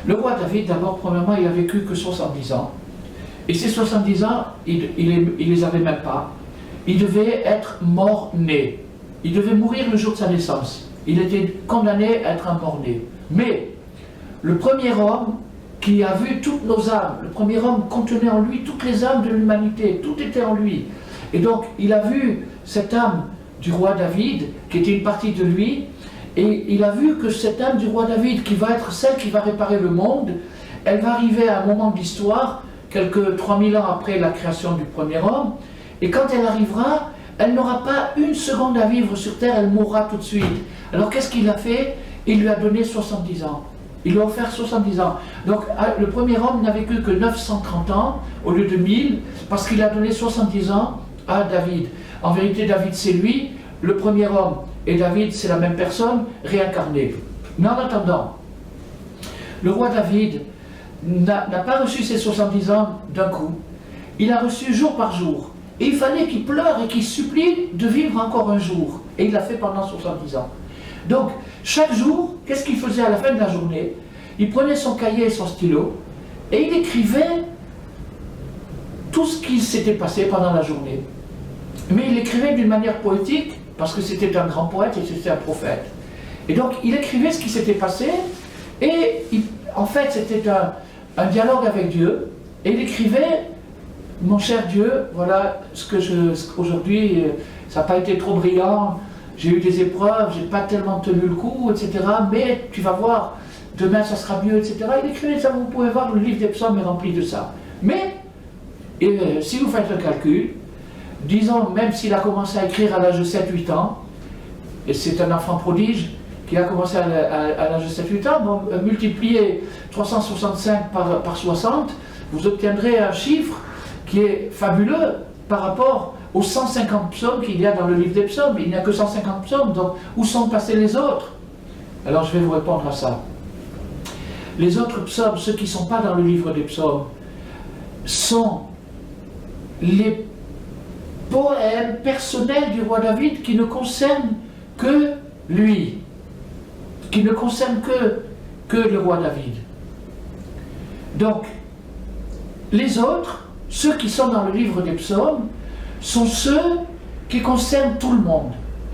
Le roi David, d'abord, premièrement, il a vécu que 70 ans. Et ces 70 ans, il les avait même pas. Il devait être mort-né. Il devait mourir le jour de sa naissance. Il était condamné à être un mort-né. Mais le premier homme qui a vu toutes nos âmes, le premier homme contenait en lui toutes les âmes de l'humanité, tout était en lui. Et donc, il a vu cette âme du roi David, qui était une partie de lui, et il a vu que cette âme du roi David, qui va être celle qui va réparer le monde, elle va arriver à un moment de l'histoire, quelques 3000 ans après la création du premier homme, et quand elle arrivera, elle n'aura pas une seconde à vivre sur terre, elle mourra tout de suite. Alors qu'est-ce qu'il a fait? Il lui a donné 70 ans. Il lui a offert 70 ans. Donc le premier homme n'a vécu que 930 ans au lieu de 1000, parce qu'il a donné 70 ans à David. En vérité, David c'est lui, le premier homme, et David c'est la même personne réincarnée. Mais en attendant, le roi David n'a pas reçu ses 70 ans d'un coup. Il a reçu jour par jour. Et il fallait qu'il pleure et qu'il supplie de vivre encore un jour. Et il l'a fait pendant 70 ans. Donc, chaque jour, qu'est-ce qu'il faisait à la fin de la journée? Il prenait son cahier et son stylo, et il écrivait tout ce qui s'était passé pendant la journée. Mais il écrivait d'une manière poétique, parce que c'était un grand poète et c'était un prophète. Et donc, il écrivait ce qui s'était passé, et en fait, c'était un dialogue avec Dieu, et il écrivait: mon cher Dieu, voilà aujourd'hui, ça n'a pas été trop brillant, j'ai eu des épreuves, j'ai pas tellement tenu le coup, etc. Mais tu vas voir, demain ça sera mieux, etc. Il écrivait ça, vous pouvez voir, le livre des psaumes est rempli de ça. Mais, si vous faites le calcul, disons, même s'il a commencé à écrire à l'âge de 7-8 ans, et c'est un enfant prodige qui a commencé à l'âge de 7-8 ans, bon, multipliez 365 par 60, vous obtiendrez un chiffre qui est fabuleux par rapport aux 150 psaumes qu'il y a dans le livre des psaumes. Il n'y a que 150 psaumes, donc où sont passés les autres? Alors je vais vous répondre à ça. Les autres psaumes, ceux qui ne sont pas dans le livre des psaumes, sont les poèmes personnels du roi David qui ne concernent que lui, qui ne concernent que le roi David. Donc, les autres, ceux qui sont dans le livre des psaumes, sont ceux qui concernent tout le monde.